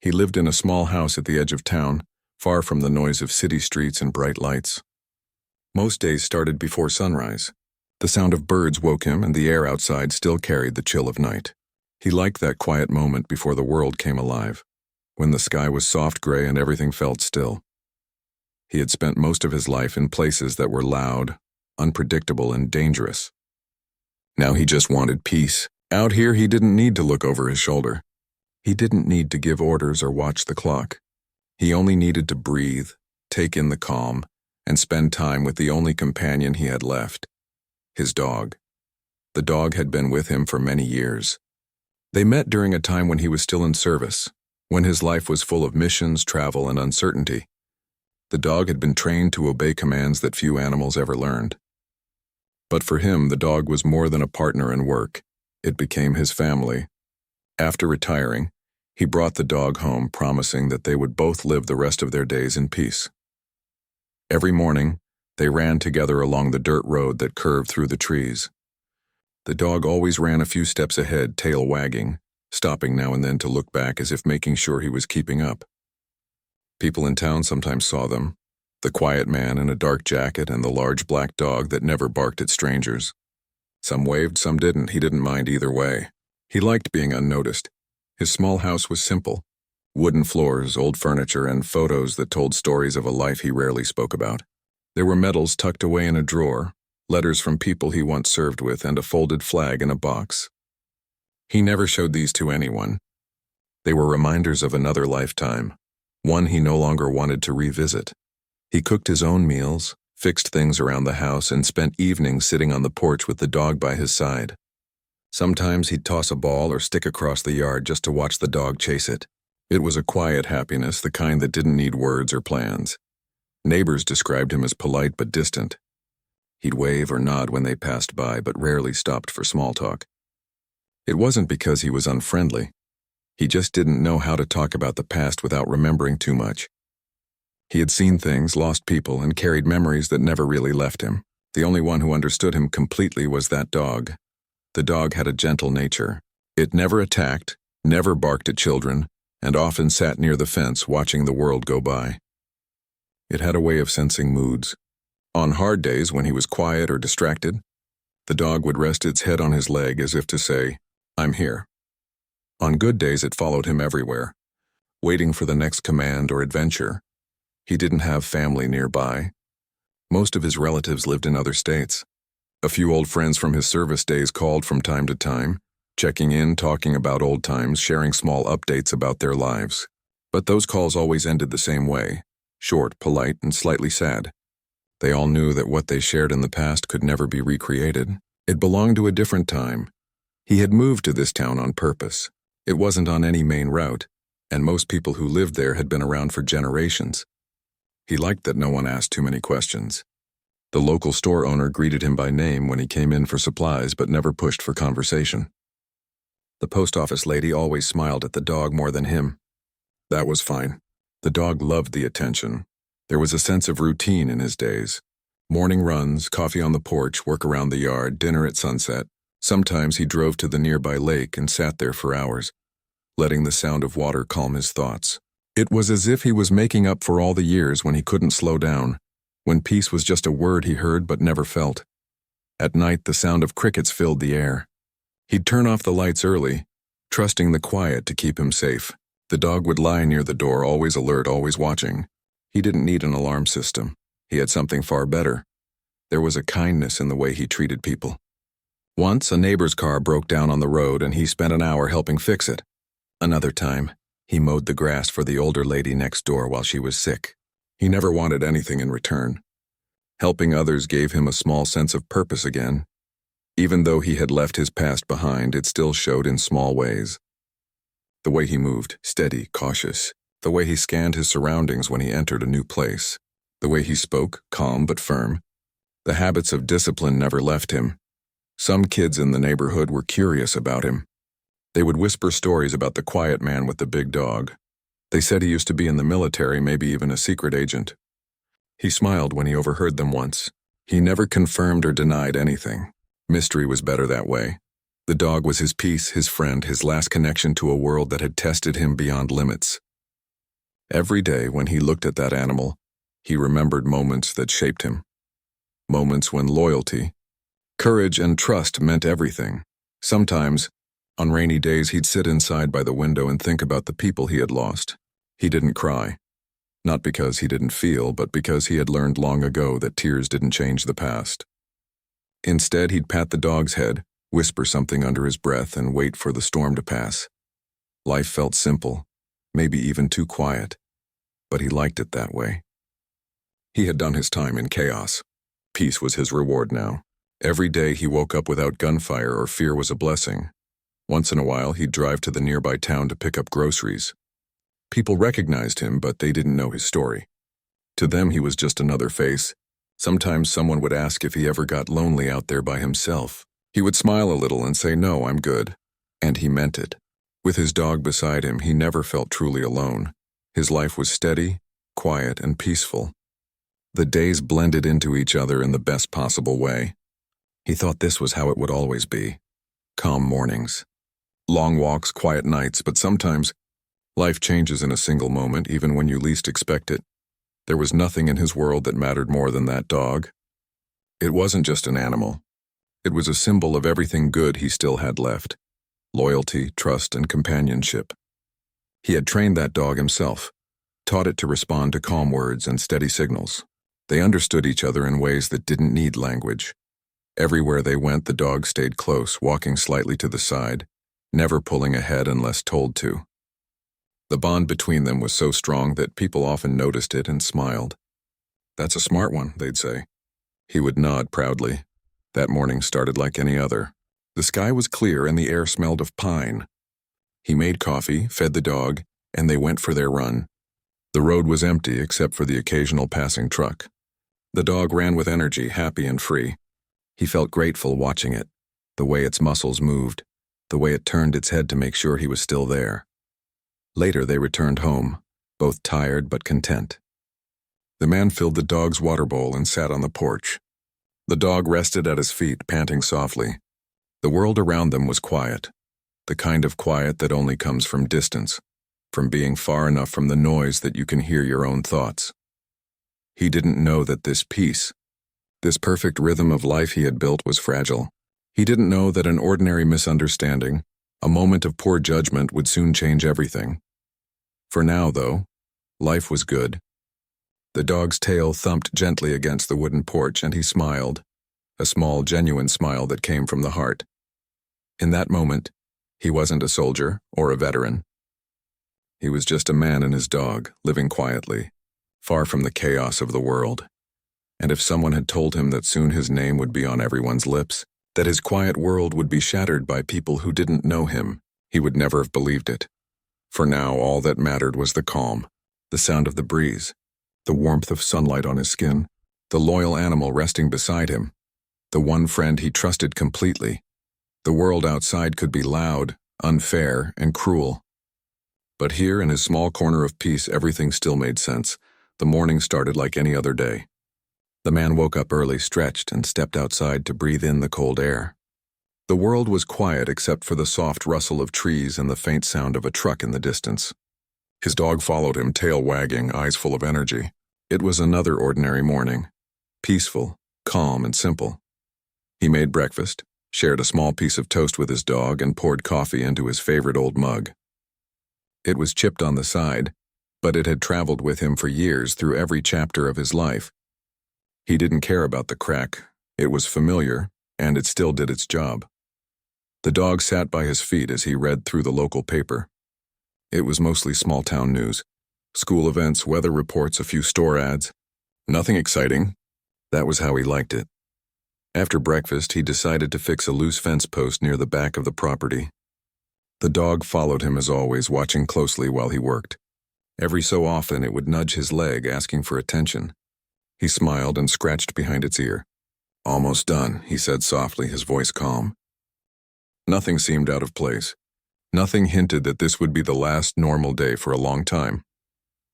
He lived in a small house at the edge of town, far from the noise of city streets and bright lights. Most days started before sunrise. The sound of birds woke him, and the air outside still carried the chill of night. He liked that quiet moment before the world came alive, when the sky was soft gray and everything felt still. He had spent most of his life in places that were loud, unpredictable, and dangerous. Now he just wanted peace. Out here, he didn't need to look over his shoulder. He didn't need to give orders or watch the clock. He only needed to breathe, take in the calm, and spend time with the only companion he had left, his dog. The dog had been with him for many years. They met during a time when he was still in service, when his life was full of missions, travel, and uncertainty. The dog had been trained to obey commands that few animals ever learned. But for him, the dog was more than a partner in work. It became his family. After retiring, he brought the dog home, promising that they would both live the rest of their days in peace. Every morning, they ran together along the dirt road that curved through the trees. The dog always ran a few steps ahead, tail wagging, stopping now and then to look back as if making sure he was keeping up. People in town sometimes saw them, the quiet man in a dark jacket and the large black dog that never barked at strangers. Some waved, some didn't. He didn't mind either way. He liked being unnoticed. His small house was simple. Wooden floors, old furniture, and photos that told stories of a life he rarely spoke about. There were medals tucked away in a drawer, letters from people he once served with, and a folded flag in a box. He never showed these to anyone. They were reminders of another lifetime, one he no longer wanted to revisit. He cooked his own meals, fixed things around the house, and spent evenings sitting on the porch with the dog by his side. Sometimes he'd toss a ball or stick across the yard just to watch the dog chase it. It was a quiet happiness, the kind that didn't need words or plans. Neighbors described him as polite but distant. He'd wave or nod when they passed by, but rarely stopped for small talk. It wasn't because he was unfriendly. He just didn't know how to talk about the past without remembering too much. He had seen things, lost people, and carried memories that never really left him. The only one who understood him completely was that dog. The dog had a gentle nature. It never attacked, never barked at children, and often sat near the fence watching the world go by. It had a way of sensing moods. On hard days when he was quiet or distracted, the dog would rest its head on his leg as if to say, "I'm here." On good days it followed him everywhere, waiting for the next command or adventure. He didn't have family nearby. Most of his relatives lived in other states. A few old friends from his service days called from time to time, checking in, talking about old times, sharing small updates about their lives. But those calls always ended the same way, short, polite, and slightly sad. They all knew that what they shared in the past could never be recreated. It belonged to a different time. He had moved to this town on purpose. It wasn't on any main route, and most people who lived there had been around for generations. He liked that no one asked too many questions. The local store owner greeted him by name when he came in for supplies, but never pushed for conversation. The post office lady always smiled at the dog more than him. That was fine. The dog loved the attention. There was a sense of routine in his days. Morning runs, coffee on the porch, work around the yard, dinner at sunset. Sometimes he drove to the nearby lake and sat there for hours, letting the sound of water calm his thoughts. It was as if he was making up for all the years when he couldn't slow down, when peace was just a word he heard but never felt. At night, the sound of crickets filled the air. He'd turn off the lights early, trusting the quiet to keep him safe. The dog would lie near the door, always alert, always watching. He didn't need an alarm system. He had something far better. There was a kindness in the way he treated people. Once, a neighbor's car broke down on the road and he spent an hour helping fix it. Another time, he mowed the grass for the older lady next door while she was sick. He never wanted anything in return. Helping others gave him a small sense of purpose again. Even though he had left his past behind, it still showed in small ways. The way he moved, steady, cautious. The way he scanned his surroundings when he entered a new place. The way he spoke, calm but firm. The habits of discipline never left him. Some kids in the neighborhood were curious about him. They would whisper stories about the quiet man with the big dog. They said he used to be in the military, maybe even a secret agent. He smiled when he overheard them once. He never confirmed or denied anything. Mystery was better that way. The dog was his peace, his friend, his last connection to a world that had tested him beyond limits. Every day when he looked at that animal, he remembered moments that shaped him. Moments when loyalty, courage, and trust meant everything. Sometimes, on rainy days, he'd sit inside by the window and think about the people he had lost. He didn't cry. Not because he didn't feel, but because he had learned long ago that tears didn't change the past. Instead, he'd pat the dog's head, whisper something under his breath, and wait for the storm to pass. Life felt simple, maybe even too quiet, but he liked it that way. He had done his time in chaos. Peace was his reward now. Every day he woke up without gunfire or fear was a blessing. Once in a while, he'd drive to the nearby town to pick up groceries. People recognized him, but they didn't know his story. To them, he was just another face. Sometimes someone would ask if he ever got lonely out there by himself. He would smile a little and say, "No, I'm good." And he meant it. With his dog beside him, he never felt truly alone. His life was steady, quiet, and peaceful. The days blended into each other in the best possible way. He thought this was how it would always be. Calm mornings. Long walks, quiet nights, but sometimes life changes in a single moment, even when you least expect it. There was nothing in his world that mattered more than that dog. It wasn't just an animal. It was a symbol of everything good he still had left. Loyalty, trust, and companionship. He had trained that dog himself, taught it to respond to calm words and steady signals. They understood each other in ways that didn't need language. Everywhere they went, the dog stayed close, walking slightly to the side, never pulling ahead unless told to. The bond between them was so strong that people often noticed it and smiled. "That's a smart one," they'd say. He would nod proudly. That morning started like any other. The sky was clear and the air smelled of pine. He made coffee, fed the dog, and they went for their run. The road was empty except for the occasional passing truck. The dog ran with energy, happy and free. He felt grateful watching it, the way its muscles moved, the way it turned its head to make sure he was still there. Later they returned home, both tired but content. The man filled the dog's water bowl and sat on the porch. The dog rested at his feet, panting softly. The world around them was quiet, the kind of quiet that only comes from distance, from being far enough from the noise that you can hear your own thoughts. He didn't know that this peace, this perfect rhythm of life he had built, was fragile. He didn't know that an ordinary misunderstanding, a moment of poor judgment, would soon change everything. For now, though, life was good. The dog's tail thumped gently against the wooden porch and he smiled, a small, genuine smile that came from the heart. In that moment, he wasn't a soldier or a veteran. He was just a man and his dog, living quietly, far from the chaos of the world. And if someone had told him that soon his name would be on everyone's lips, that his quiet world would be shattered by people who didn't know him, he would never have believed it. For now, all that mattered was the calm, the sound of the breeze, the warmth of sunlight on his skin, the loyal animal resting beside him, the one friend he trusted completely. The world outside could be loud, unfair, and cruel. But here, in his small corner of peace, everything still made sense. The morning started like any other day. The man woke up early, stretched, and stepped outside to breathe in the cold air. The world was quiet except for the soft rustle of trees and the faint sound of a truck in the distance. His dog followed him, tail wagging, eyes full of energy. It was another ordinary morning. Peaceful, calm, and simple. He made breakfast, shared a small piece of toast with his dog, and poured coffee into his favorite old mug. It was chipped on the side, but it had traveled with him for years through every chapter of his life. He didn't care about the crack. It was familiar, and it still did its job. The dog sat by his feet as he read through the local paper. It was mostly small-town news. School events, weather reports, a few store ads. Nothing exciting. That was how he liked it. After breakfast, he decided to fix a loose fence post near the back of the property. The dog followed him as always, watching closely while he worked. Every so often, it would nudge his leg, asking for attention. He smiled and scratched behind its ear. "Almost done," he said softly, his voice calm. Nothing seemed out of place. Nothing hinted that this would be the last normal day for a long time.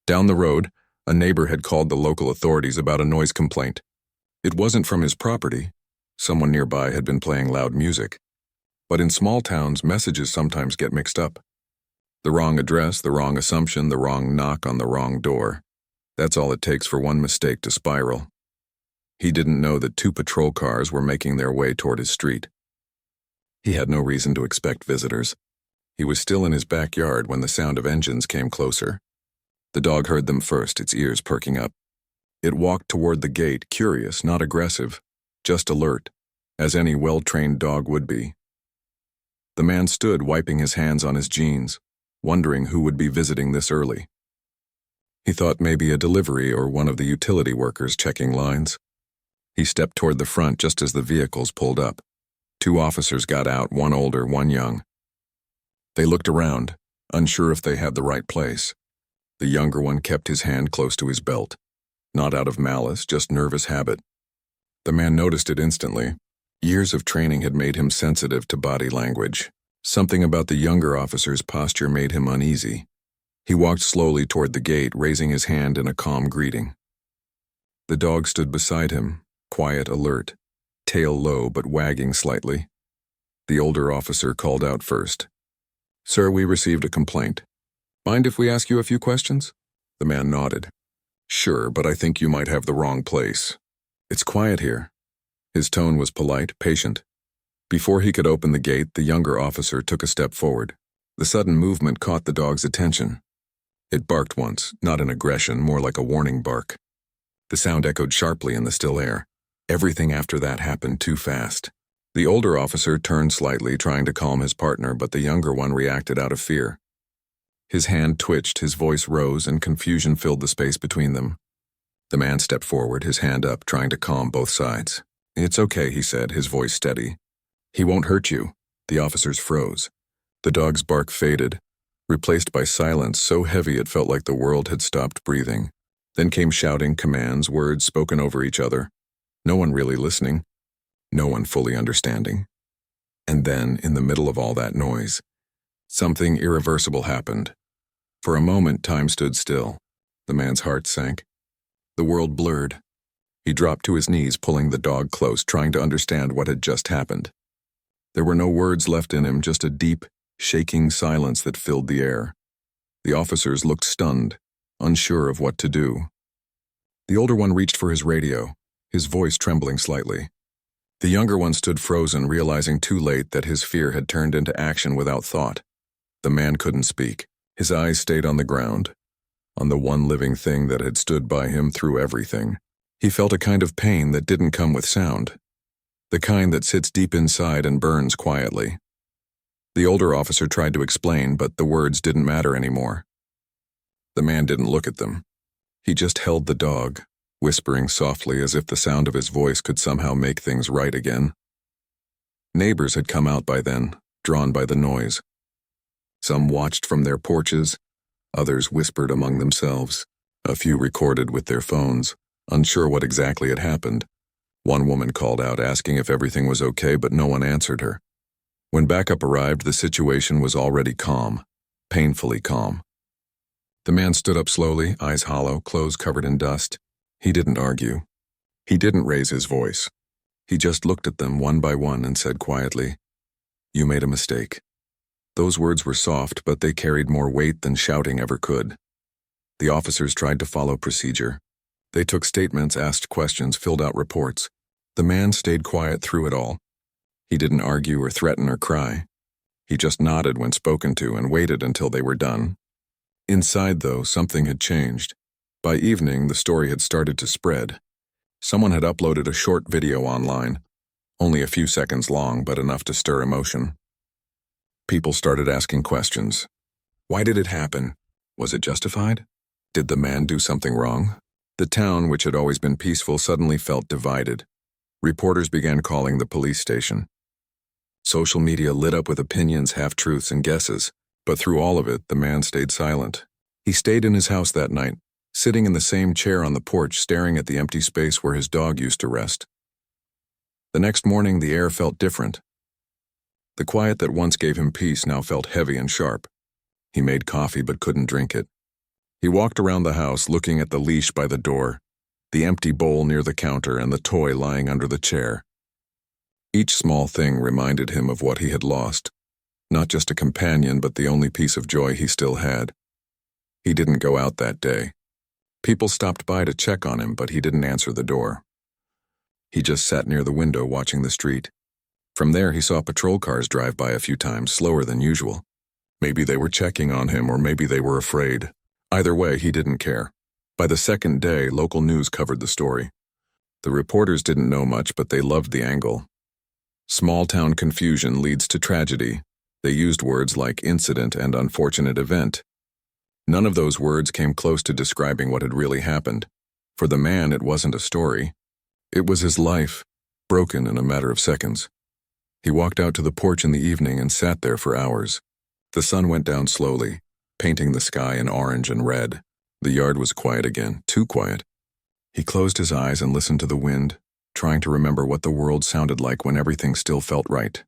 Down the road, a neighbor had called the local authorities about a noise complaint. It wasn't from his property. Someone nearby had been playing loud music. But in small towns, messages sometimes get mixed up. The wrong address, the wrong assumption, the wrong knock on the wrong door. That's all it takes for one mistake to spiral. He didn't know that 2 patrol cars were making their way toward his street. He had no reason to expect visitors. He was still in his backyard when the sound of engines came closer. The dog heard them first, its ears perking up. It walked toward the gate, curious, not aggressive, just alert, as any well-trained dog would be. The man stood wiping his hands on his jeans, wondering who would be visiting this early. He thought maybe a delivery or one of the utility workers checking lines. He stepped toward the front just as the vehicles pulled up. 2 officers got out, one older, one young. They looked around, unsure if they had the right place. The younger one kept his hand close to his belt, not out of malice, just nervous habit. The man noticed it instantly. Years of training had made him sensitive to body language. Something about the younger officer's posture made him uneasy. He walked slowly toward the gate, raising his hand in a calm greeting. The dog stood beside him, quiet, alert, tail low but wagging slightly. The older officer called out first. "Sir, we received a complaint. Mind if we ask you a few questions?" The man nodded. "Sure, but I think you might have the wrong place. It's quiet here." His tone was polite, patient. Before he could open the gate, the younger officer took a step forward. The sudden movement caught the dog's attention. It barked once, not in aggression, more like a warning bark. The sound echoed sharply in the still air. Everything after that happened too fast. The older officer turned slightly, trying to calm his partner, but the younger one reacted out of fear. His hand twitched, his voice rose, and confusion filled the space between them. The man stepped forward, his hand up, trying to calm both sides. "It's okay," he said, his voice steady. "He won't hurt you." The officers froze. The dog's bark faded, replaced by silence so heavy it felt like the world had stopped breathing. Then came shouting, commands, words spoken over each other. No one really listening. No one fully understanding. And then, in the middle of all that noise, something irreversible happened. For a moment, time stood still. The man's heart sank. The world blurred. He dropped to his knees, pulling the dog close, trying to understand what had just happened. There were no words left in him, just a deep, shaking silence that filled the air. The officers looked stunned, unsure of what to do. The older one reached for his radio, his voice trembling slightly. The younger one stood frozen, realizing too late that his fear had turned into action without thought. The man couldn't speak. His eyes stayed on the ground, on the one living thing that had stood by him through everything. He felt a kind of pain that didn't come with sound, the kind that sits deep inside and burns quietly. The older officer tried to explain, but the words didn't matter anymore. The man didn't look at them. He just held the dog, whispering softly as if the sound of his voice could somehow make things right again. Neighbors had come out by then, drawn by the noise. Some watched from their porches, others whispered among themselves. A few recorded with their phones, unsure what exactly had happened. One woman called out asking if everything was okay, but no one answered her. When backup arrived, the situation was already calm, painfully calm. The man stood up slowly, eyes hollow, clothes covered in dust. He didn't argue. He didn't raise his voice. He just looked at them one by one and said quietly, "You made a mistake." Those words were soft, but they carried more weight than shouting ever could. The officers tried to follow procedure. They took statements, asked questions, filled out reports. The man stayed quiet through it all. He didn't argue or threaten or cry. He just nodded when spoken to and waited until they were done. Inside, though, something had changed. By evening, the story had started to spread. Someone had uploaded a short video online, only a few seconds long, but enough to stir emotion. People started asking questions. Why did it happen? Was it justified? Did the man do something wrong? The town, which had always been peaceful, suddenly felt divided. Reporters began calling the police station. Social media lit up with opinions, half-truths, and guesses, but through all of it, the man stayed silent. He stayed in his house that night, sitting in the same chair on the porch, staring at the empty space where his dog used to rest. The next morning, the air felt different. The quiet that once gave him peace now felt heavy and sharp. He made coffee but couldn't drink it. He walked around the house, looking at the leash by the door, the empty bowl near the counter, and the toy lying under the chair. Each small thing reminded him of what he had lost. Not just a companion, but the only piece of joy he still had. He didn't go out that day. People stopped by to check on him, but he didn't answer the door. He just sat near the window watching the street. From there, he saw patrol cars drive by a few times, slower than usual. Maybe they were checking on him, or maybe they were afraid. Either way, he didn't care. By the second day, local news covered the story. The reporters didn't know much, but they loved the angle. Small-town confusion leads to tragedy. They used words like incident and unfortunate event. None of those words came close to describing what had really happened. For the man, it wasn't a story. It was his life, broken in a matter of seconds. He walked out to the porch in the evening and sat there for hours. The sun went down slowly, painting the sky in orange and red. The yard was quiet again, too quiet. He closed his eyes and listened to the wind, trying to remember what the world sounded like when everything still felt right.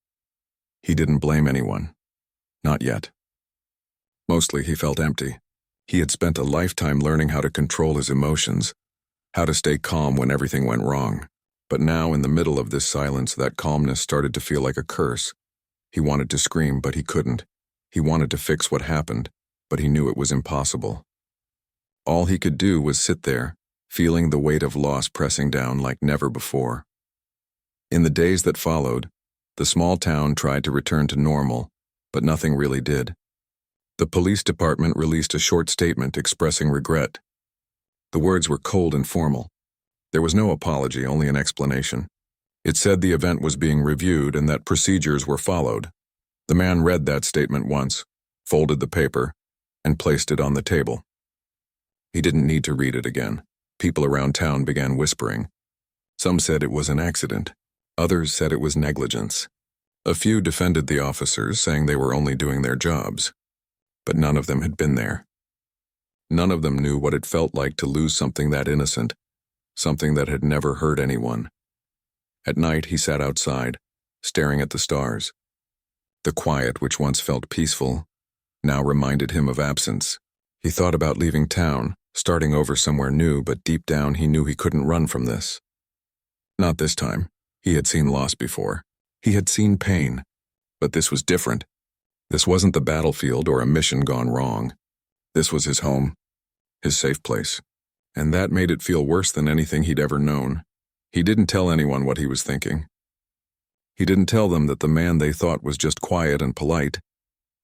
He didn't blame anyone. Not yet. Mostly he felt empty. He had spent a lifetime learning how to control his emotions, how to stay calm when everything went wrong. But now, in the middle of this silence, that calmness started to feel like a curse. He wanted to scream, but he couldn't. He wanted to fix what happened, but he knew it was impossible. All he could do was sit there, feeling the weight of loss pressing down like never before. In the days that followed, the small town tried to return to normal, but nothing really did. The police department released a short statement expressing regret. The words were cold and formal. There was no apology, only an explanation. It said the event was being reviewed and that procedures were followed. The man read that statement once, folded the paper, and placed it on the table. He didn't need to read it again. People around town began whispering. Some said it was an accident. Others said it was negligence. A few defended the officers, saying they were only doing their jobs. But none of them had been there. None of them knew what it felt like to lose something that innocent, something that had never hurt anyone. At night, he sat outside, staring at the stars. The quiet, which once felt peaceful, now reminded him of absence. He thought about leaving town, starting over somewhere new, but deep down he knew he couldn't run from this. Not this time. He had seen loss before. He had seen pain. But this was different. This wasn't the battlefield or a mission gone wrong. This was his home, his safe place. And that made it feel worse than anything he'd ever known. He didn't tell anyone what he was thinking. He didn't tell them that the man they thought was just quiet and polite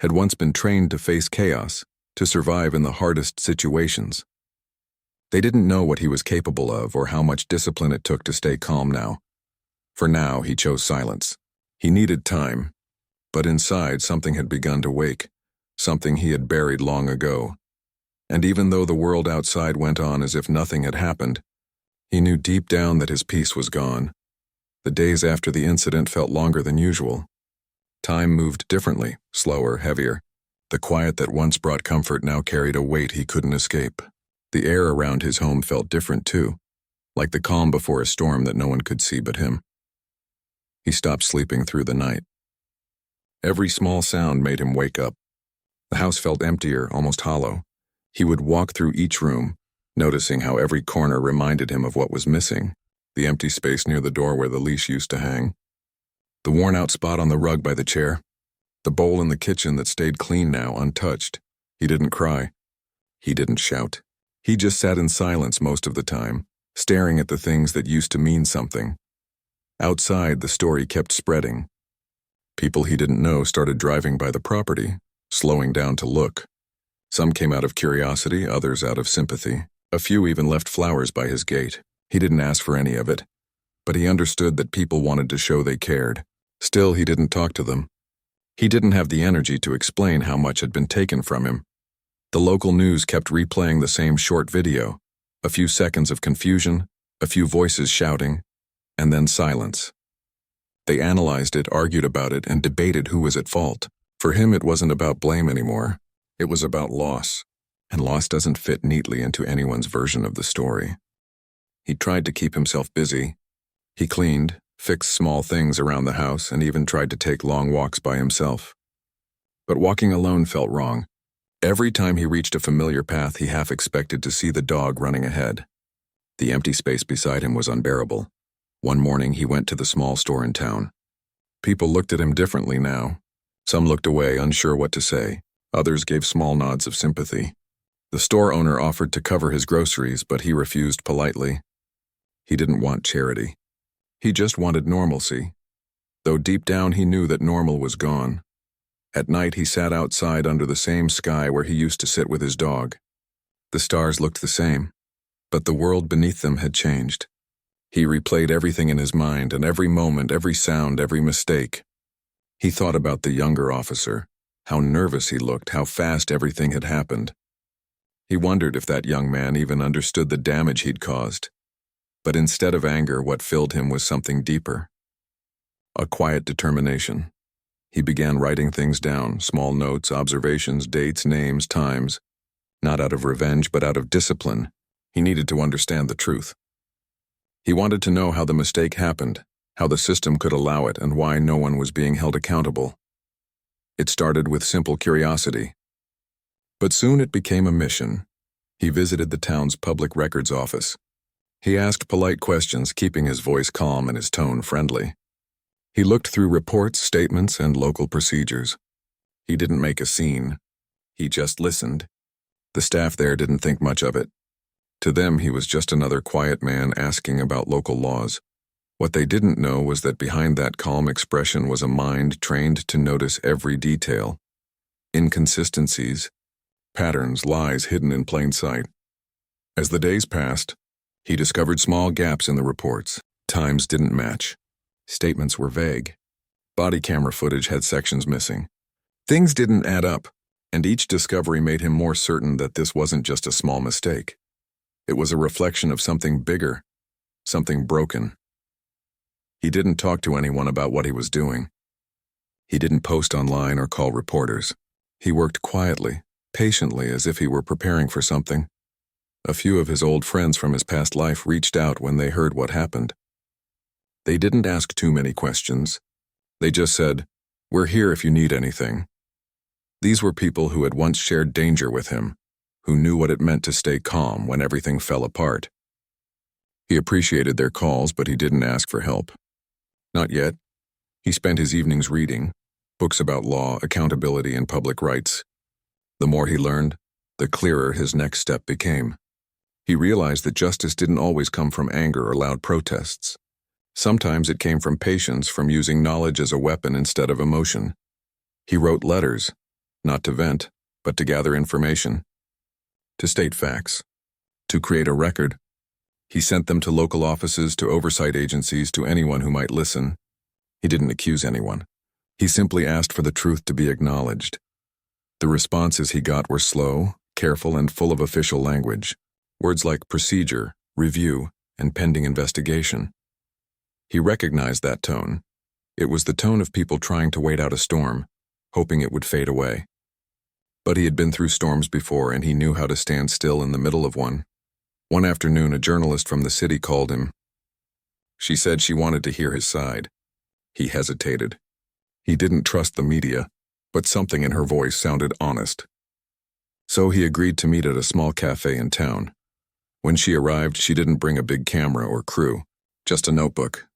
had once been trained to face chaos, to survive in the hardest situations. They didn't know what he was capable of or how much discipline it took to stay calm now. For now, he chose silence. He needed time. But inside, something had begun to wake, something he had buried long ago. And even though the world outside went on as if nothing had happened, he knew deep down that his peace was gone. The days after the incident felt longer than usual. Time moved differently, slower, heavier. The quiet that once brought comfort now carried a weight he couldn't escape. The air around his home felt different too, like the calm before a storm that no one could see but him. He stopped sleeping through the night. Every small sound made him wake up. The house felt emptier, almost hollow. He would walk through each room, noticing how every corner reminded him of what was missing. The empty space near the door where the leash used to hang. The worn-out spot on the rug by the chair. The bowl in the kitchen that stayed clean now, untouched. He didn't cry. He didn't shout. He just sat in silence most of the time, staring at the things that used to mean something. Outside, the story kept spreading. People he didn't know started driving by the property, slowing down to look. Some came out of curiosity, others out of sympathy. A few even left flowers by his gate. He didn't ask for any of it, but he understood that people wanted to show they cared. Still, he didn't talk to them. He didn't have the energy to explain how much had been taken from him. The local news kept replaying the same short video. A few seconds of confusion, a few voices shouting, and then silence. They analyzed it, argued about it, and debated who was at fault. For him, it wasn't about blame anymore. It was about loss, and loss doesn't fit neatly into anyone's version of the story. He tried to keep himself busy. He cleaned, fixed small things around the house, and even tried to take long walks by himself. But walking alone felt wrong. Every time he reached a familiar path, he half expected to see the dog running ahead. The empty space beside him was unbearable. One morning, he went to the small store in town. People looked at him differently now. Some looked away, unsure what to say. Others gave small nods of sympathy. The store owner offered to cover his groceries, but he refused politely. He didn't want charity. He just wanted normalcy, though deep down he knew that normal was gone. At night he sat outside under the same sky where he used to sit with his dog. The stars looked the same, but the world beneath them had changed. He replayed everything in his mind, and every moment, every sound, every mistake. He thought about the younger officer, how nervous he looked, how fast everything had happened. He wondered if that young man even understood the damage he'd caused. But instead of anger, what filled him was something deeper. A quiet determination. He began writing things down, small notes, observations, dates, names, times. Not out of revenge, but out of discipline. He needed to understand the truth. He wanted to know how the mistake happened, how the system could allow it, and why no one was being held accountable. It started with simple curiosity. But soon it became a mission. He visited the town's public records office. He asked polite questions, keeping his voice calm and his tone friendly. He looked through reports, statements, and local procedures. He didn't make a scene. He just listened. The staff there didn't think much of it. To them, he was just another quiet man asking about local laws. What they didn't know was that behind that calm expression was a mind trained to notice every detail. Inconsistencies, patterns, lies hidden in plain sight. As the days passed, he discovered small gaps in the reports. Times didn't match. Statements were vague. Body camera footage had sections missing. Things didn't add up, and each discovery made him more certain that this wasn't just a small mistake. It was a reflection of something bigger, something broken. He didn't talk to anyone about what he was doing. He didn't post online or call reporters. He worked quietly, patiently, as if he were preparing for something. A few of his old friends from his past life reached out when they heard what happened. They didn't ask too many questions. They just said, "We're here if you need anything." These were people who had once shared danger with him, who knew what it meant to stay calm when everything fell apart. He appreciated their calls, but he didn't ask for help. Not yet. He spent his evenings reading, books about law, accountability, and public rights. The more he learned, the clearer his next step became. He realized that justice didn't always come from anger or loud protests. Sometimes it came from patience, from using knowledge as a weapon instead of emotion. He wrote letters, not to vent, but to gather information, to state facts, to create a record. He sent them to local offices, to oversight agencies, to anyone who might listen. He didn't accuse anyone. He simply asked for the truth to be acknowledged. The responses he got were slow, careful, and full of official language. Words like procedure, review, and pending investigation. He recognized that tone. It was the tone of people trying to wait out a storm, hoping it would fade away. But he had been through storms before, and he knew how to stand still in the middle of one. One afternoon, a journalist from the city called him. She said she wanted to hear his side. He hesitated. He didn't trust the media, but something in her voice sounded honest. So he agreed to meet at a small cafe in town. When she arrived, she didn't bring a big camera or crew, just a notebook.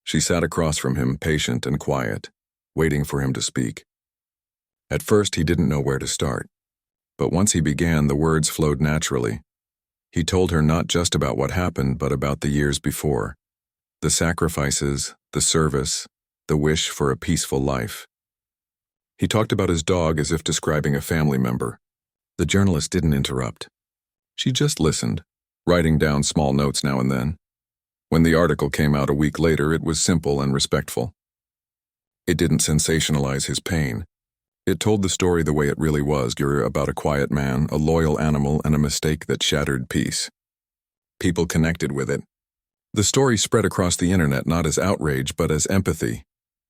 She sat across from him, patient and quiet, waiting for him to speak. At first, he didn't know where to start. But once he began, the words flowed naturally. He told her not just about what happened, but about the years before. The sacrifices, the service, the wish for a peaceful life. He talked about his dog as if describing a family member. The journalist didn't interrupt. She just listened, writing down small notes now and then. When the article came out a week later, it was simple and respectful. It didn't sensationalize his pain. It told the story the way it really was, about a quiet man, a loyal animal, and a mistake that shattered peace. People connected with it. The story spread across the internet not as outrage, but as empathy.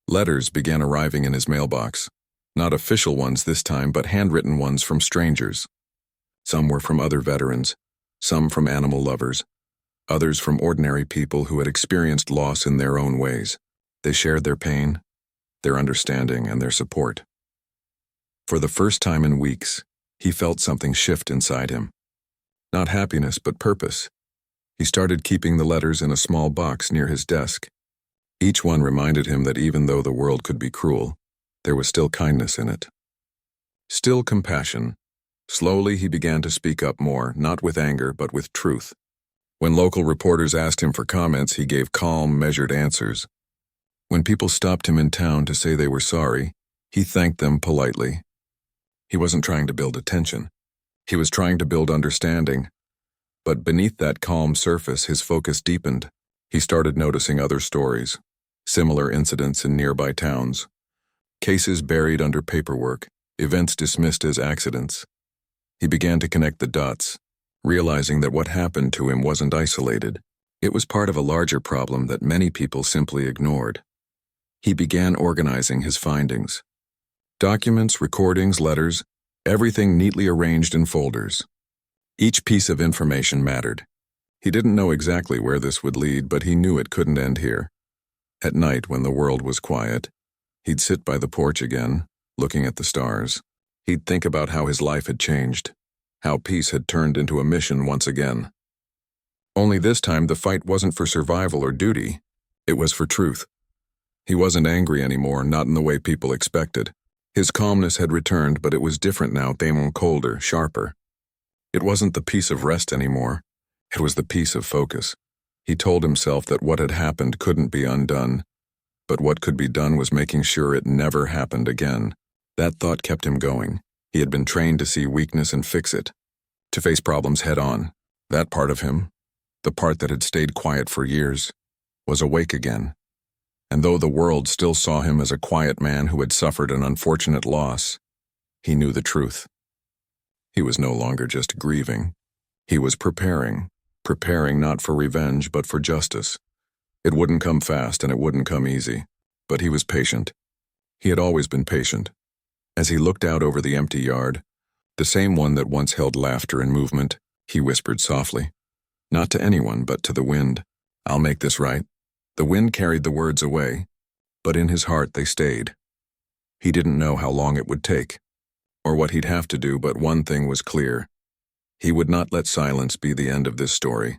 Letters began arriving in his mailbox. Not official ones this time, but handwritten ones from strangers. Some were from other veterans, some from animal lovers, others from ordinary people who had experienced loss in their own ways. They shared their pain, their understanding, and their support. For the first time in weeks, he felt something shift inside him. Not happiness, but purpose. He started keeping the letters in a small box near his desk. Each one reminded him that even though the world could be cruel, There was still kindness in it. Still compassion. Slowly he began to speak up more, not with anger, but with truth. When local reporters asked him for comments, he gave calm, measured answers. When people stopped him in town to say they were sorry, he thanked them politely. He wasn't trying to build attention. He was trying to build understanding. But beneath that calm surface, his focus deepened. He started noticing other stories, similar incidents in nearby towns, cases buried under paperwork, events dismissed as accidents. He began to connect the dots, realizing that what happened to him wasn't isolated. It was part of a larger problem that many people simply ignored. He began organizing his findings. Documents, recordings, letters, everything neatly arranged in folders. Each piece of information mattered. He didn't know exactly where this would lead, but he knew it couldn't end here. At night, when the world was quiet, he'd sit by the porch again, looking at the stars. He'd think about how his life had changed, how peace had turned into a mission once again. Only this time, the fight wasn't for survival or duty. It was for truth. He wasn't angry anymore, not in the way people expected. His calmness had returned, but it was different now, colder, sharper. It wasn't the peace of rest anymore. It was the peace of focus. He told himself that what had happened couldn't be undone, but what could be done was making sure it never happened again. That thought kept him going. He had been trained to see weakness and fix it, to face problems head on. That part of him, the part that had stayed quiet for years, was awake again. And though the world still saw him as a quiet man who had suffered an unfortunate loss, he knew the truth. He was no longer just grieving. He was preparing not for revenge, but for justice. It wouldn't come fast and it wouldn't come easy, but he was patient. He had always been patient. As he looked out over the empty yard, the same one that once held laughter and movement, he whispered softly, not to anyone, but to the wind, "I'll make this right." The wind carried the words away, but in his heart they stayed. He didn't know how long it would take, or what he'd have to do, but one thing was clear. He would not let silence be the end of this story.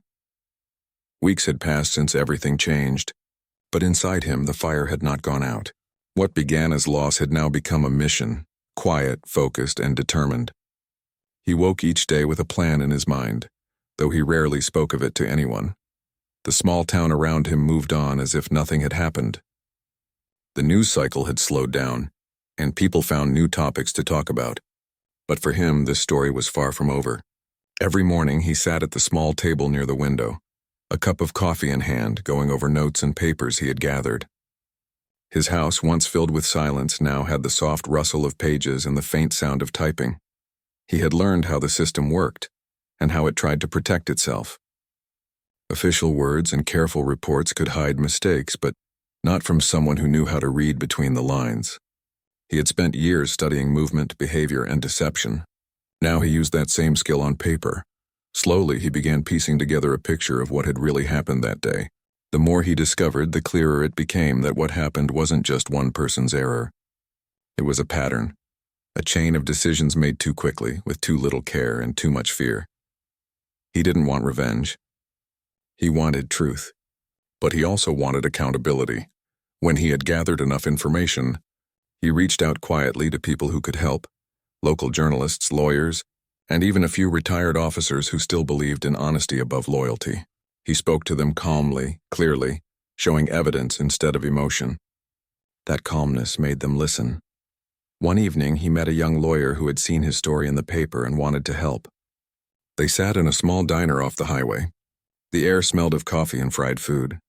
Weeks had passed since everything changed, but inside him the fire had not gone out. What began as loss had now become a mission, quiet, focused, and determined. He woke each day with a plan in his mind, though he rarely spoke of it to anyone. The small town around him moved on as if nothing had happened. The news cycle had slowed down, and people found new topics to talk about. But for him, this story was far from over. Every morning he sat at the small table near the window, a cup of coffee in hand, going over notes and papers he had gathered. His house, once filled with silence, now had the soft rustle of pages and the faint sound of typing. He had learned how the system worked, and how it tried to protect itself. Official words and careful reports could hide mistakes, but not from someone who knew how to read between the lines. He had spent years studying movement, behavior, and deception. Now he used that same skill on paper. Slowly, he began piecing together a picture of what had really happened that day. The more he discovered, the clearer it became that what happened wasn't just one person's error. It was a pattern, a chain of decisions made too quickly, with too little care and too much fear. He didn't want revenge. He wanted truth, but he also wanted accountability. When he had gathered enough information, he reached out quietly to people who could help, local journalists, lawyers, and even a few retired officers who still believed in honesty above loyalty. He spoke to them calmly, clearly, showing evidence instead of emotion. That calmness made them listen. One evening, he met a young lawyer who had seen his story in the paper and wanted to help. They sat in a small diner off the highway. The air smelled of coffee and fried food.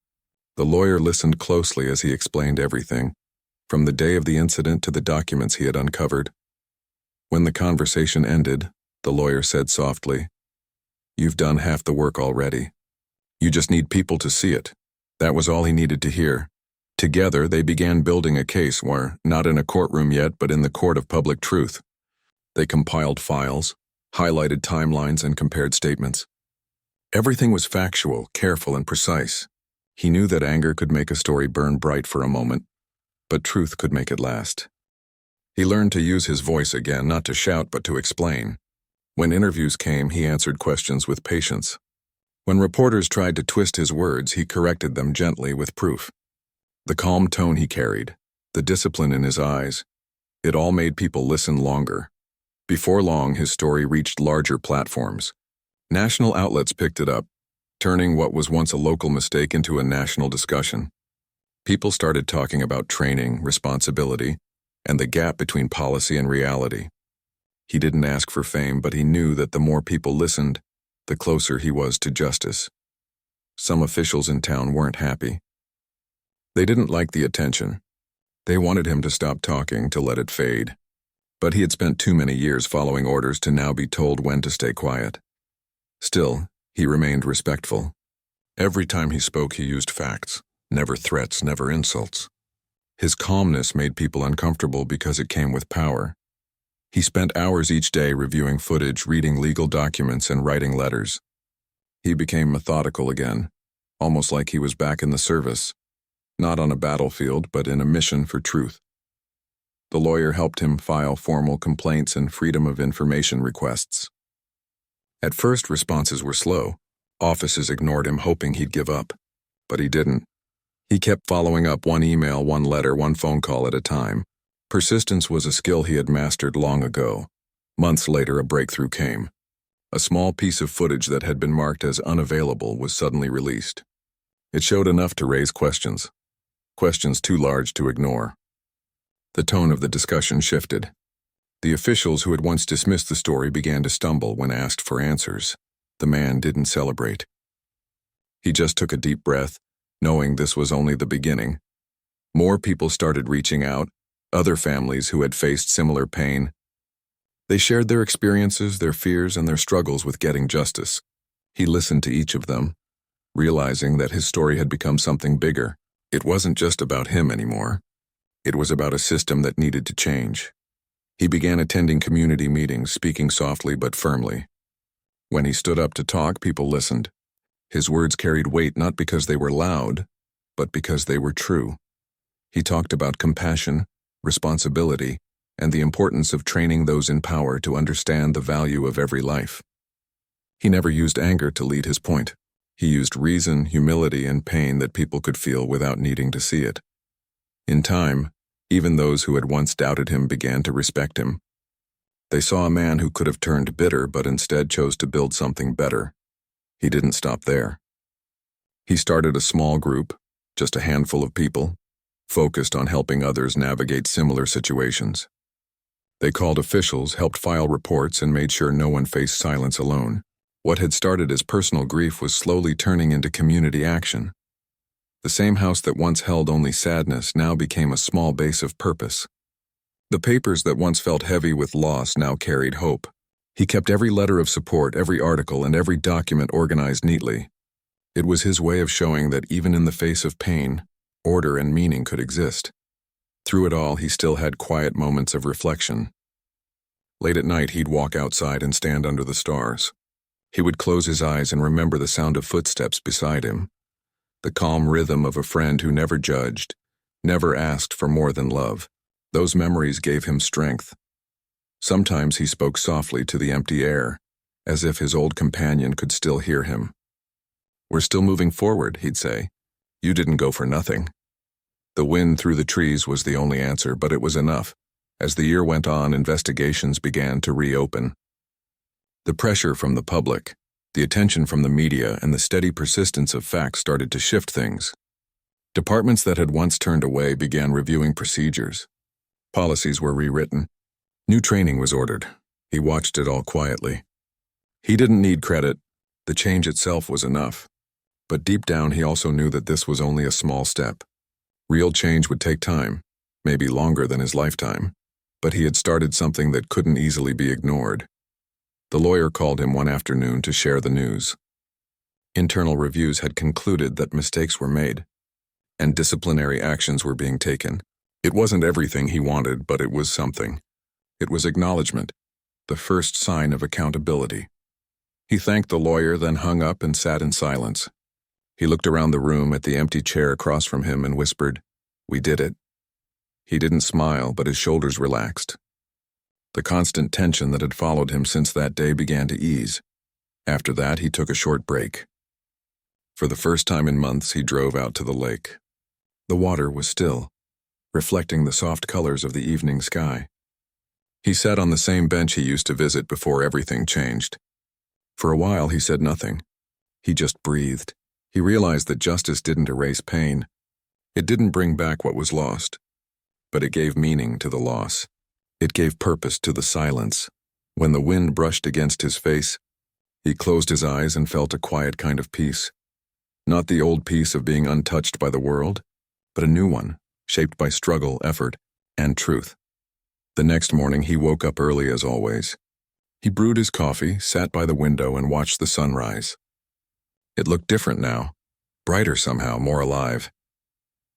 The lawyer listened closely as he explained everything, from the day of the incident to the documents he had uncovered. When the conversation ended, the lawyer said softly, "You've done half the work already. You just need people to see it." That was all he needed to hear. Together, they began building a case where, not in a courtroom yet, but in the court of public truth. They compiled files, highlighted timelines, and compared statements. Everything was factual, careful, and precise. He knew that anger could make a story burn bright for a moment, but truth could make it last. He learned to use his voice again, not to shout, but to explain. When interviews came, he answered questions with patience. When reporters tried to twist his words, he corrected them gently with proof. The calm tone he carried, the discipline in his eyes, It all made people listen longer. Before long, his story reached larger platforms. National outlets picked it up, turning what was once a local mistake into a national discussion. People started talking about training, responsibility, and the gap between policy and reality. He didn't ask for fame, but he knew that the more people listened, the closer he was to justice. Some officials in town weren't happy. They didn't like the attention. They wanted him to stop talking, to let it fade. But he had spent too many years following orders to now be told when to stay quiet. Still, he remained respectful. Every time he spoke, he used facts, never threats, never insults. His calmness made people uncomfortable because it came with power. He spent hours each day reviewing footage, reading legal documents, and writing letters. He became methodical again, almost like he was back in the service, not on a battlefield, but in a mission for truth. The lawyer helped him file formal complaints and freedom of information requests. At first, responses were slow. Offices ignored him, hoping he'd give up. But he didn't. He kept following up, one email, one letter, one phone call at a time. Persistence was a skill he had mastered long ago. Months later, a breakthrough came. A small piece of footage that had been marked as unavailable was suddenly released. It showed enough to raise questions too large to ignore. The tone of the discussion shifted. The officials who had once dismissed the story began to stumble when asked for answers. The man didn't celebrate. He just took a deep breath, knowing this was only the beginning. More people started reaching out, other families who had faced similar pain. They shared their experiences, their fears, and their struggles with getting justice. He listened to each of them, realizing that his story had become something bigger. It wasn't just about him anymore. It was about a system that needed to change. He began attending community meetings, speaking softly but firmly. When he stood up to talk, people listened. His words carried weight not because they were loud, but because they were true. He talked about compassion, responsibility, and the importance of training those in power to understand the value of every life. He never used anger to lead his point. He used reason, humility, and pain that people could feel without needing to see it. In time, even those who had once doubted him began to respect him. They saw a man who could have turned bitter but instead chose to build something better. He didn't stop there. He started a small group, just a handful of people, focused on helping others navigate similar situations. They called officials, helped file reports, and made sure no one faced silence alone. What had started as personal grief was slowly turning into community action. The same house that once held only sadness now became a small base of purpose. The papers that once felt heavy with loss now carried hope. He kept every letter of support, every article, and every document organized neatly. It was his way of showing that even in the face of pain, order and meaning could exist. Through it all, he still had quiet moments of reflection. Late at night, he'd walk outside and stand under the stars. He would close his eyes and remember the sound of footsteps beside him, the calm rhythm of a friend who never judged, never asked for more than love. Those memories gave him strength. Sometimes he spoke softly to the empty air, as if his old companion could still hear him. "We're still moving forward," he'd say. "You didn't go for nothing." The wind through the trees was the only answer, but it was enough. As the year went on, investigations began to reopen. The pressure from the public, the attention from the media, and the steady persistence of facts started to shift things. Departments that had once turned away began reviewing procedures. Policies were rewritten. New training was ordered. He watched it all quietly. He didn't need credit. The change itself was enough. But deep down, he also knew that this was only a small step. Real change would take time, maybe longer than his lifetime. But he had started something that couldn't easily be ignored. The lawyer called him one afternoon to share the news. Internal reviews had concluded that mistakes were made, and disciplinary actions were being taken. It wasn't everything he wanted, but it was something. It was acknowledgement, the first sign of accountability. He thanked the lawyer, then hung up and sat in silence. He looked around the room at the empty chair across from him and whispered, "We did it." He didn't smile, but his shoulders relaxed. The constant tension that had followed him since that day began to ease. After that, he took a short break. For the first time in months, he drove out to the lake. The water was still, reflecting the soft colors of the evening sky. He sat on the same bench he used to visit before everything changed. For a while, he said nothing. He just breathed. He realized that justice didn't erase pain. It didn't bring back what was lost. But it gave meaning to the loss. It gave purpose to the silence. When the wind brushed against his face, he closed his eyes and felt a quiet kind of peace. Not the old peace of being untouched by the world, but a new one, shaped by struggle, effort, and truth. The next morning, he woke up early as always. He brewed his coffee, sat by the window, and watched the sun rise. It looked different now, brighter somehow, more alive.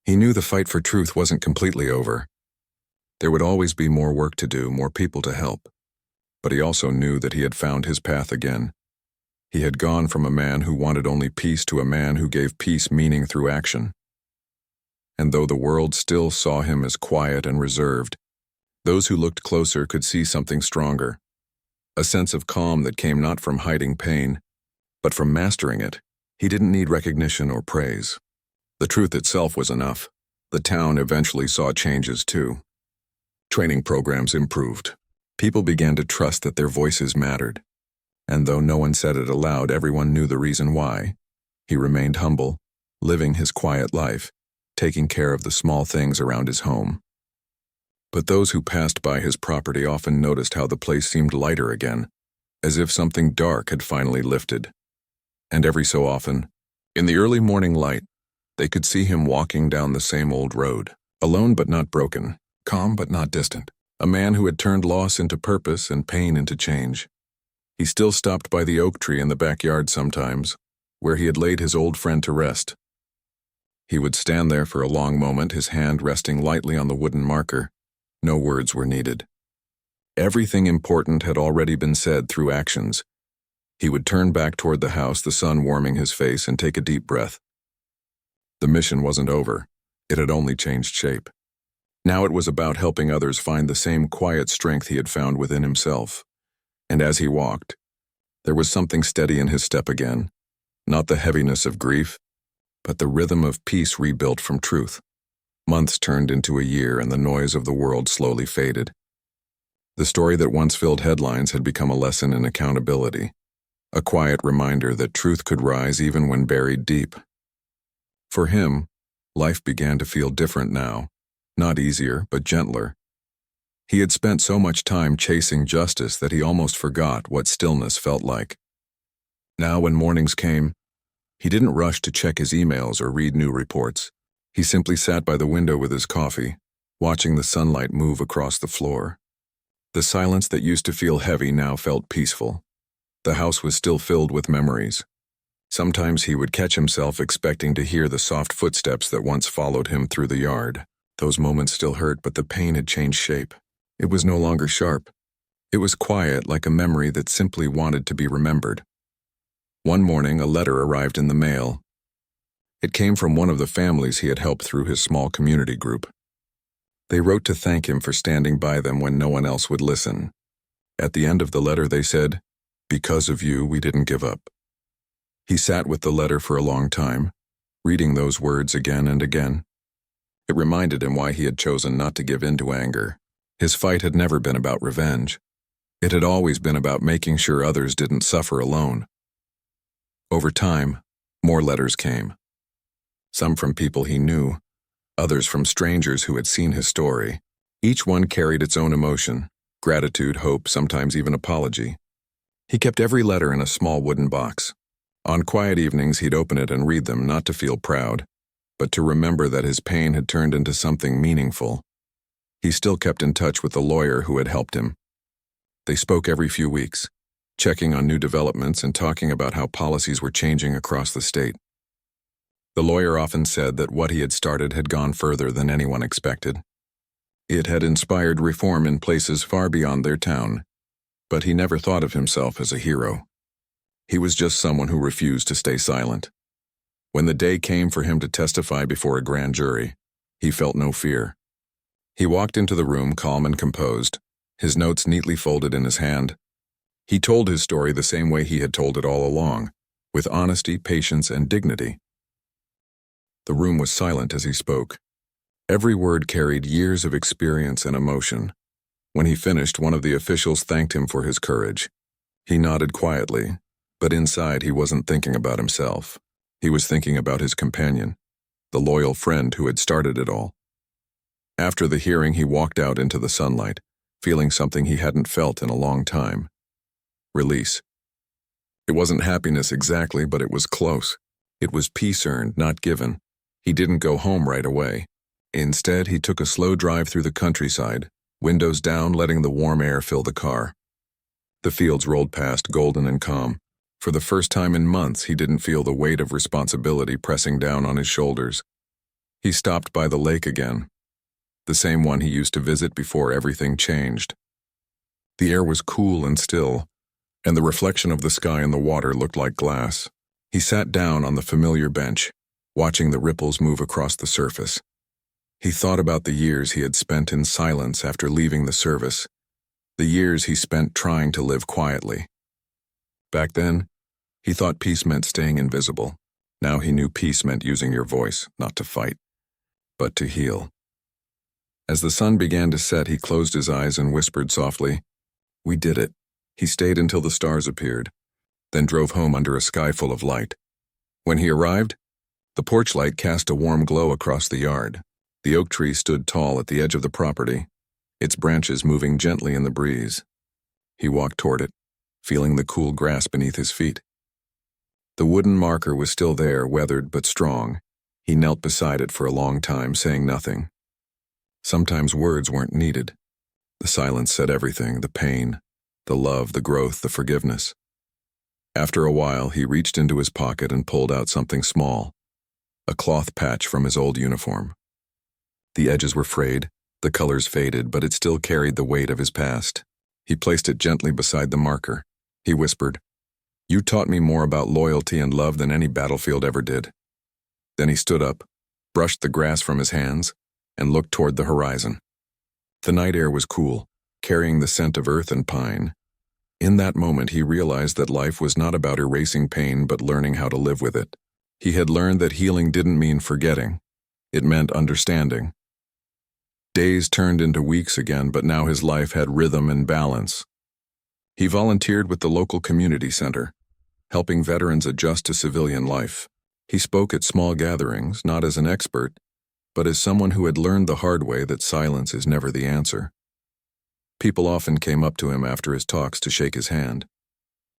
He knew the fight for truth wasn't completely over. There would always be more work to do, more people to help. But he also knew that he had found his path again. He had gone from a man who wanted only peace to a man who gave peace meaning through action. And though the world still saw him as quiet and reserved, those who looked closer could see something stronger. A sense of calm that came not from hiding pain, but from mastering it. He didn't need recognition or praise. The truth itself was enough. The town eventually saw changes too. Training programs improved. People began to trust that their voices mattered. And though no one said it aloud, everyone knew the reason why. He remained humble, living his quiet life, taking care of the small things around his home. But those who passed by his property often noticed how the place seemed lighter again, as if something dark had finally lifted. And every so often, in the early morning light, they could see him walking down the same old road, alone but not broken, calm but not distant, a man who had turned loss into purpose and pain into change. He still stopped by the oak tree in the backyard sometimes, where he had laid his old friend to rest. He would stand there for a long moment, his hand resting lightly on the wooden marker. No words were needed. Everything important had already been said through actions. He would turn back toward the house, the sun warming his face, and take a deep breath. The mission wasn't over. It had only changed shape. Now it was about helping others find the same quiet strength he had found within himself. And as he walked, there was something steady in his step again, not the heaviness of grief, but the rhythm of peace rebuilt from truth. Months turned into a year, and the noise of the world slowly faded. The story that once filled headlines had become a lesson in accountability, a quiet reminder that truth could rise even when buried deep. For him, life began to feel different now, not easier, but gentler. He had spent so much time chasing justice that he almost forgot what stillness felt like. Now, when mornings came, he didn't rush to check his emails or read new reports. He simply sat by the window with his coffee, watching the sunlight move across the floor. The silence that used to feel heavy now felt peaceful. The house was still filled with memories. Sometimes he would catch himself expecting to hear the soft footsteps that once followed him through the yard. Those moments still hurt, but the pain had changed shape. It was no longer sharp. It was quiet, like a memory that simply wanted to be remembered. One morning, a letter arrived in the mail. It came from one of the families he had helped through his small community group. They wrote to thank him for standing by them when no one else would listen. At the end of the letter, they said, "Because of you, we didn't give up." He sat with the letter for a long time, reading those words again and again. It reminded him why he had chosen not to give in to anger. His fight had never been about revenge. It had always been about making sure others didn't suffer alone. Over time, more letters came. Some from people he knew, others from strangers who had seen his story. Each one carried its own emotion, gratitude, hope, sometimes even apology. He kept every letter in a small wooden box. On quiet evenings, he'd open it and read them, not to feel proud, but to remember that his pain had turned into something meaningful. He still kept in touch with the lawyer who had helped him. They spoke every few weeks, checking on new developments and talking about how policies were changing across the state. The lawyer often said that what he had started had gone further than anyone expected. It had inspired reform in places far beyond their town, but he never thought of himself as a hero. He was just someone who refused to stay silent. When the day came for him to testify before a grand jury, he felt no fear. He walked into the room calm and composed, his notes neatly folded in his hand. He told his story the same way he had told it all along, with honesty, patience, and dignity. The room was silent as he spoke. Every word carried years of experience and emotion. When he finished, one of the officials thanked him for his courage. He nodded quietly, but inside he wasn't thinking about himself. He was thinking about his companion, the loyal friend who had started it all. After the hearing, he walked out into the sunlight, feeling something he hadn't felt in a long time. Release. It wasn't happiness exactly, but it was close. It was peace earned, not given. He didn't go home right away. Instead, he took a slow drive through the countryside, windows down, letting the warm air fill the car. The fields rolled past, golden and calm. For the first time in months, he didn't feel the weight of responsibility pressing down on his shoulders. He stopped by the lake again, the same one he used to visit before everything changed. The air was cool and still, and the reflection of the sky in the water looked like glass. He sat down on the familiar bench, watching the ripples move across the surface. He thought about the years he had spent in silence after leaving the service, the years he spent trying to live quietly. Back then, he thought peace meant staying invisible. Now he knew peace meant using your voice, not to fight, but to heal. As the sun began to set, he closed his eyes and whispered softly, "We did it." He stayed until the stars appeared, then drove home under a sky full of light. When he arrived, the porch light cast a warm glow across the yard. The oak tree stood tall at the edge of the property, its branches moving gently in the breeze. He walked toward it, feeling the cool grass beneath his feet. The wooden marker was still there, weathered but strong. He knelt beside it for a long time, saying nothing. Sometimes words weren't needed. The silence said everything, the pain, the love, the growth, the forgiveness. After a while, he reached into his pocket and pulled out something small, a cloth patch from his old uniform. The edges were frayed, the colors faded, but it still carried the weight of his past. He placed it gently beside the marker. He whispered, "You taught me more about loyalty and love than any battlefield ever did." Then he stood up, brushed the grass from his hands, and looked toward the horizon. The night air was cool, carrying the scent of earth and pine. In that moment, he realized that life was not about erasing pain but learning how to live with it. He had learned that healing didn't mean forgetting. It meant understanding. Days turned into weeks again, but now his life had rhythm and balance. He volunteered with the local community center, helping veterans adjust to civilian life. He spoke at small gatherings, not as an expert, but as someone who had learned the hard way that silence is never the answer. People often came up to him after his talks to shake his hand.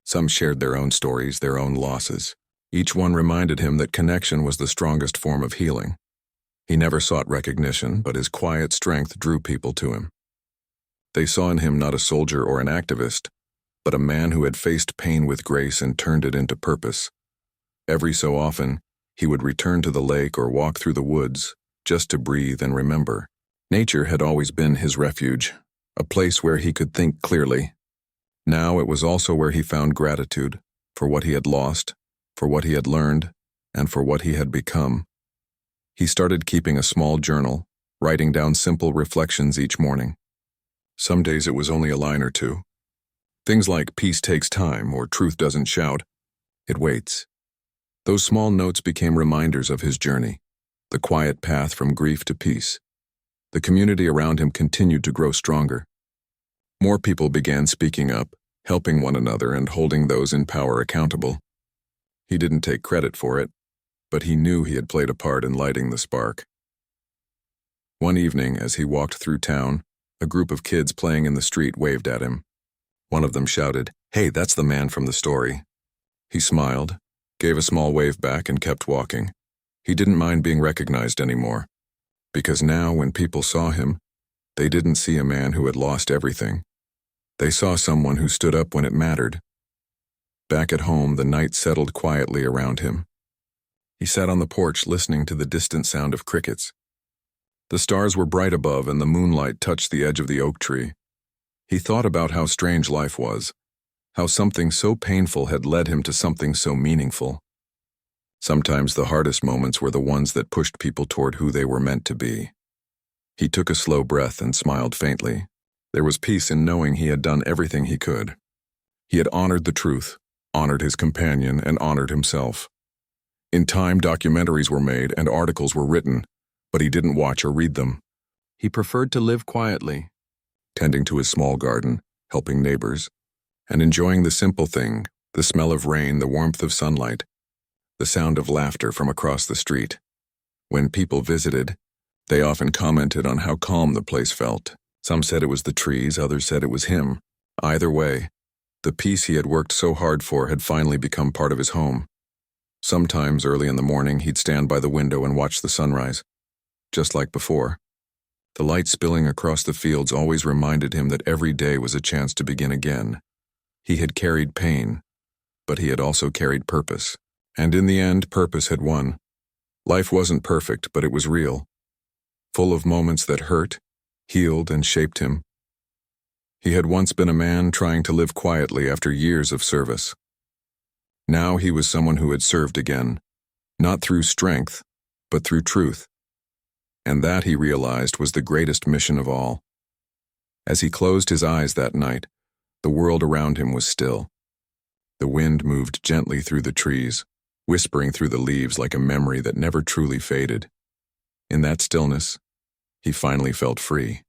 Some shared their own stories, their own losses. Each one reminded him that connection was the strongest form of healing. He never sought recognition, but his quiet strength drew people to him. They saw in him not a soldier or an activist, but a man who had faced pain with grace and turned it into purpose. Every so often, he would return to the lake or walk through the woods, just to breathe and remember. Nature had always been his refuge, a place where he could think clearly. Now it was also where he found gratitude for what he had lost, for what he had learned, and for what he had become. He started keeping a small journal, writing down simple reflections each morning. Some days it was only a line or two. Things like "peace takes time" or "truth doesn't shout, it waits." Those small notes became reminders of his journey, the quiet path from grief to peace. The community around him continued to grow stronger. More people began speaking up, helping one another and holding those in power accountable. He didn't take credit for it, but he knew he had played a part in lighting the spark. One evening, as he walked through town, a group of kids playing in the street waved at him. One of them shouted, "Hey, that's the man from the story." He smiled, gave a small wave back, and kept walking. He didn't mind being recognized anymore, because now when people saw him, they didn't see a man who had lost everything. They saw someone who stood up when it mattered. Back at home, the night settled quietly around him. He sat on the porch listening to the distant sound of crickets. The stars were bright above and the moonlight touched the edge of the oak tree. He thought about how strange life was, how something so painful had led him to something so meaningful. Sometimes the hardest moments were the ones that pushed people toward who they were meant to be. He took a slow breath and smiled faintly. There was peace in knowing he had done everything he could. He had honored the truth, honored his companion, and honored himself. In time, documentaries were made and articles were written, but he didn't watch or read them. He preferred to live quietly, tending to his small garden, helping neighbors, and enjoying the simple thing, the smell of rain, the warmth of sunlight, the sound of laughter from across the street. When people visited, they often commented on how calm the place felt. Some said it was the trees, others said it was him. Either way, the peace he had worked so hard for had finally become part of his home. Sometimes early in the morning, he'd stand by the window and watch the sunrise. Just like before, the light spilling across the fields always reminded him that every day was a chance to begin again. He had carried pain, but he had also carried purpose. And in the end, purpose had won. Life wasn't perfect, but it was real, full of moments that hurt, healed, and shaped him. He had once been a man trying to live quietly after years of service. Now he was someone who had served again, not through strength, but through truth. And that, he realized, was the greatest mission of all. As he closed his eyes that night, the world around him was still. The wind moved gently through the trees, whispering through the leaves like a memory that never truly faded. In that stillness, he finally felt free.